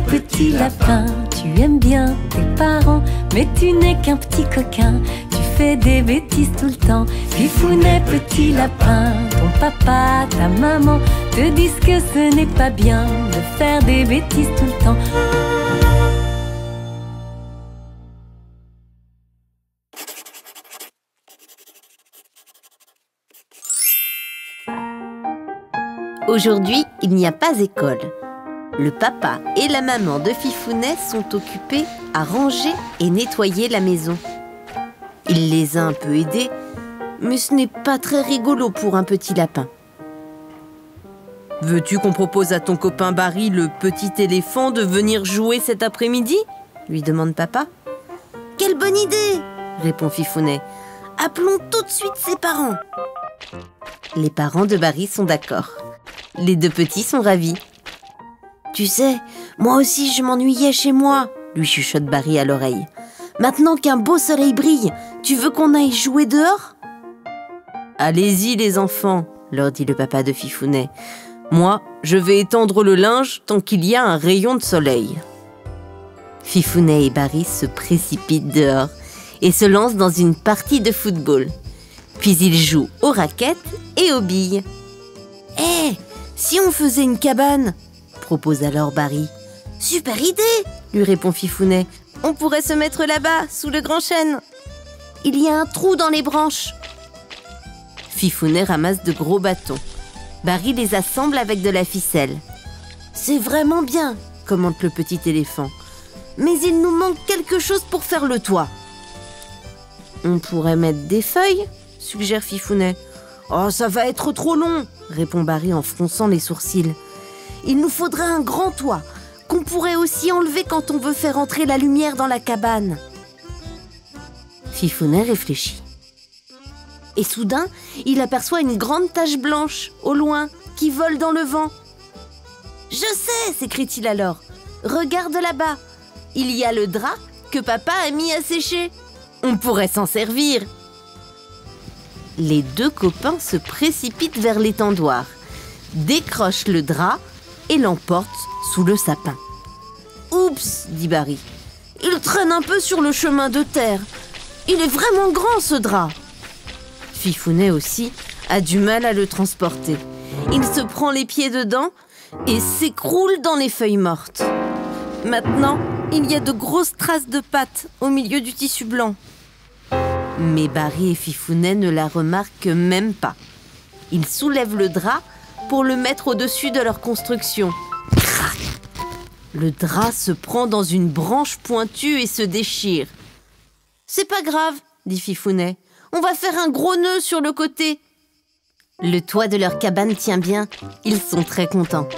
petit lapin, tu aimes bien tes parents, mais tu n'es qu'un petit coquin. Tu fais des bêtises tout le temps. Fifounet, petit lapin, ton papa, ta maman te disent que ce n'est pas bien de faire des bêtises tout le temps. Aujourd'hui, il n'y a pas école. Le papa et la maman de Fifounet sont occupés à ranger et nettoyer la maison. Il les a un peu aidés, mais ce n'est pas très rigolo pour un petit lapin. « Veux-tu qu'on propose à ton copain Barry, le petit éléphant, de venir jouer cet après-midi » lui demande papa. « Quelle bonne idée !» répond Fifounet. « Appelons tout de suite ses parents. » Les parents de Barry sont d'accord. Les deux petits sont ravis. « Tu sais, moi aussi je m'ennuyais chez moi », lui chuchote Barry à l'oreille. « Maintenant qu'un beau soleil brille, tu veux qu'on aille jouer dehors ?»« Allez-y les enfants », leur dit le papa de Fifounet. « Moi, je vais étendre le linge tant qu'il y a un rayon de soleil. » Fifounet et Barry se précipitent dehors et se lancent dans une partie de football. Puis ils jouent aux raquettes et aux billes. « Hé, si on faisait une cabane ?» propose alors Barry. « Super idée !» lui répond Fifounet. « On pourrait se mettre là-bas, sous le grand chêne. Il y a un trou dans les branches. » Fifounet ramasse de gros bâtons. Barry les assemble avec de la ficelle. « C'est vraiment bien !» commente le petit éléphant. « Mais il nous manque quelque chose pour faire le toit. »« On pourrait mettre des feuilles ?» suggère Fifounet. « Oh, ça va être trop long !» répond Barry en fronçant les sourcils. « Il nous faudrait un grand toit, qu'on pourrait aussi enlever quand on veut faire entrer la lumière dans la cabane. » Fifounet réfléchit. Et soudain, il aperçoit une grande tache blanche, au loin, qui vole dans le vent. « Je sais !» s'écrie-t-il alors. « Regarde là-bas, il y a le drap que papa a mis à sécher. On pourrait s'en servir. » Les deux copains se précipitent vers l'étendoir, décrochent le drap et l'emportent sous le sapin. « Oups !» dit Barry. « Il traîne un peu sur le chemin de terre. Il est vraiment grand ce drap. » Fifounet aussi a du mal à le transporter. Il se prend les pieds dedans et s'écroule dans les feuilles mortes. Maintenant, il y a de grosses traces de pattes au milieu du tissu blanc. Mais Barry et Fifounet ne la remarquent même pas. Ils soulèvent le drap pour le mettre au-dessus de leur construction. Crac ! Le drap se prend dans une branche pointue et se déchire. « C'est pas grave, » dit Fifounet. « On va faire un gros nœud sur le côté. » Le toit de leur cabane tient bien. Ils sont très contents.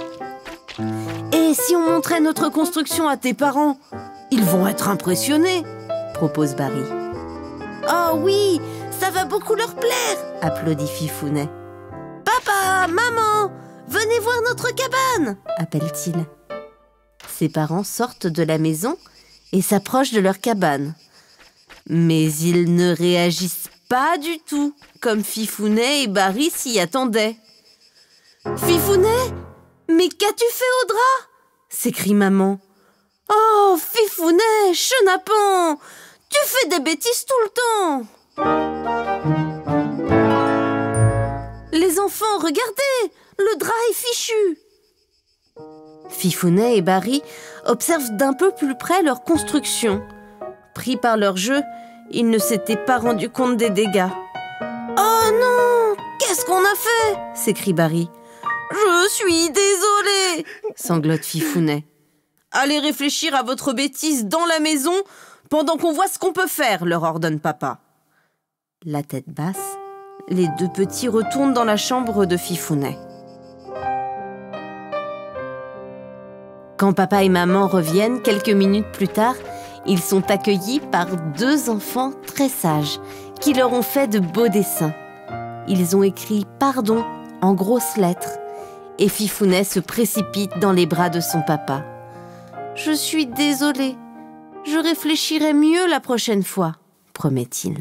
« Et si on montrait notre construction à tes parents ? Ils vont être impressionnés, » propose Barry. « Oh oui, ça va beaucoup leur plaire !» applaudit Fifounet. « Papa, maman, venez voir notre cabane !» appelle-t-il. Ses parents sortent de la maison et s'approchent de leur cabane. Mais ils ne réagissent pas du tout, comme Fifounet et Barry s'y attendaient. « Fifounet, mais qu'as-tu fait au drap ?» s'écrie maman. « Oh, Fifounet, chenapan, tu fais des bêtises tout le temps !» Les enfants, regardez, le drap est fichu. Fifounet et Barry observent d'un peu plus près leur construction. Pris par leur jeu, ils ne s'étaient pas rendus compte des dégâts. « Oh non, qu'est-ce qu'on a fait ?» s'écrie Barry. « Je suis désolé !» sanglote Fifounet. « Allez réfléchir à votre bêtise dans la maison pendant qu'on voit ce qu'on peut faire », leur ordonne papa. La tête basse, les deux petits retournent dans la chambre de Fifounet. Quand papa et maman reviennent quelques minutes plus tard, ils sont accueillis par deux enfants très sages qui leur ont fait de beaux dessins. Ils ont écrit « Pardon » en grosses lettres et Fifounet se précipite dans les bras de son papa. « Je suis désolé, je réfléchirai mieux la prochaine fois », promet-il.